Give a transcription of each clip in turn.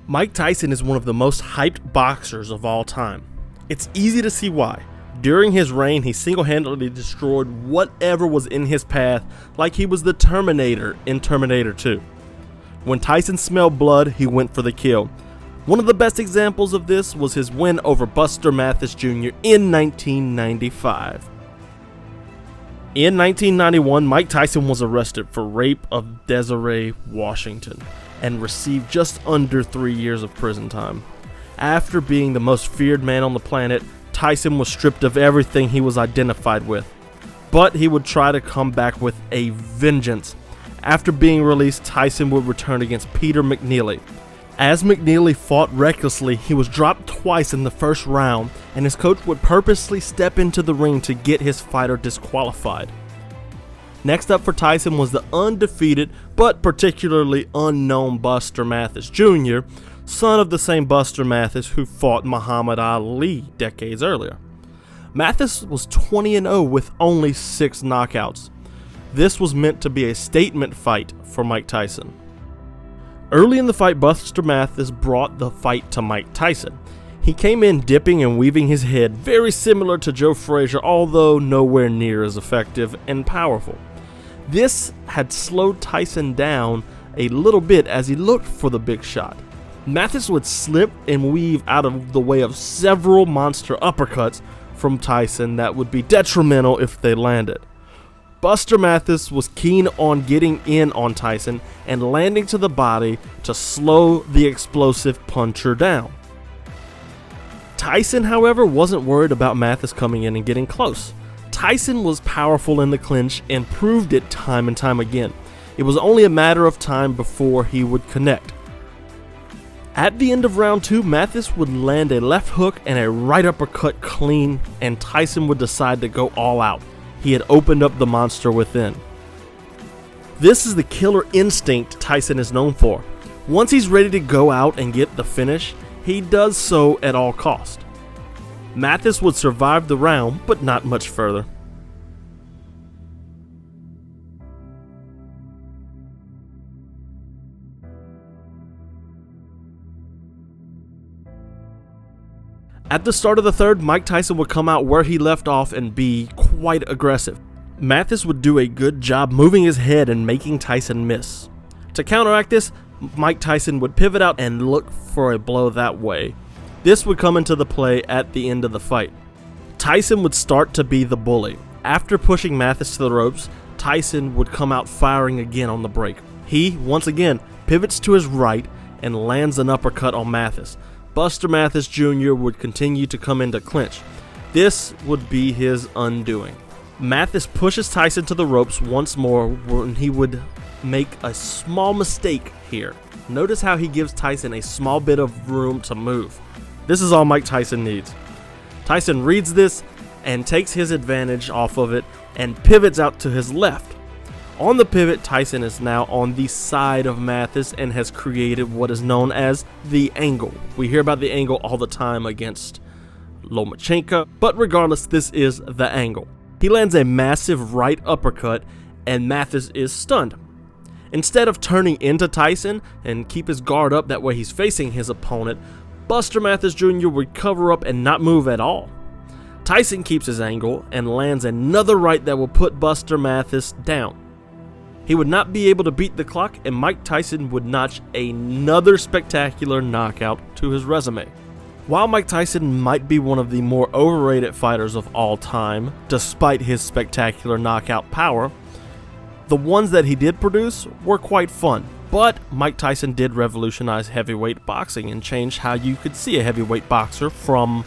Mike Tyson is one of the most hyped boxers of all time. It's easy to see why. During his reign, he single-handedly destroyed whatever was in his path like he was the Terminator in Terminator 2. When Tyson smelled blood, he went for the kill. One of the best examples of this was his win over Buster Mathis Jr. in 1995. In 1991, Mike Tyson was arrested for rape of Desiree Washington and received just under 3 years of prison time. After being the most feared man on the planet, Tyson was stripped of everything he was identified with. But he would try to come back with a vengeance. After being released, Tyson would return against Peter McNeely. As McNeely fought recklessly, he was dropped twice in the first round, and his coach would purposely step into the ring to get his fighter disqualified. Next up for Tyson was the undefeated but particularly unknown Buster Mathis Jr., son of the same Buster Mathis who fought Muhammad Ali decades earlier. Mathis was 20-0 with only 6 knockouts. This was meant to be a statement fight for Mike Tyson. Early in the fight, Buster Mathis brought the fight to Mike Tyson. He came in dipping and weaving his head, very similar to Joe Frazier, although nowhere near as effective and powerful. This had slowed Tyson down a little bit as he looked for the big shot. Mathis would slip and weave out of the way of several monster uppercuts from Tyson that would be detrimental if they landed. Buster Mathis was keen on getting in on Tyson and landing to the body to slow the explosive puncher down. Tyson, however, wasn't worried about Mathis coming in and getting close. Tyson was powerful in the clinch and proved it time and time again. It was only a matter of time before he would connect. At the end of round 2, Mathis would land a left hook and a right uppercut clean, and Tyson would decide to go all out. He had opened up the monster within. This is the killer instinct Tyson is known for. Once he's ready to go out and get the finish, he does so at all cost. Mathis would survive the round, but not much further. At the start of the third, Mike Tyson would come out where he left off and be quite aggressive. Mathis would do a good job moving his head and making Tyson miss. To counteract this, Mike Tyson would pivot out and look for a blow that way. This would come into the play at the end of the fight. Tyson would start to be the bully. After pushing Mathis to the ropes, Tyson would come out firing again on the break. He, once again, pivots to his right and lands an uppercut on Mathis. Buster Mathis Jr. would continue to come into clinch. This would be his undoing. Mathis pushes Tyson to the ropes once more when he would make a small mistake here. Notice how he gives Tyson a small bit of room to move. This is all Mike Tyson needs. Tyson reads this and takes his advantage off of it and pivots out to his left. On the pivot, Tyson is now on the side of Mathis and has created what is known as the angle. We hear about the angle all the time against Lomachenko, but regardless, this is the angle. He lands a massive right uppercut and Mathis is stunned. Instead of turning into Tyson and keep his guard up, that way he's facing his opponent, Buster Mathis Jr. would cover up and not move at all. Tyson keeps his angle and lands another right that will put Buster Mathis down. He would not be able to beat the clock, and Mike Tyson would notch another spectacular knockout to his resume. While Mike Tyson might be one of the more overrated fighters of all time, despite his spectacular knockout power, the ones that he did produce were quite fun. But Mike Tyson did revolutionize heavyweight boxing and change how you could see a heavyweight boxer from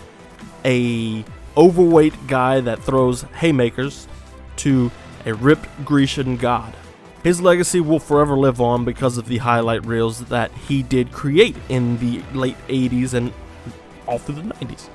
a overweight guy that throws haymakers to a ripped Grecian god. His legacy will forever live on because of the highlight reels that he did create in the late 80s and all through the 90s.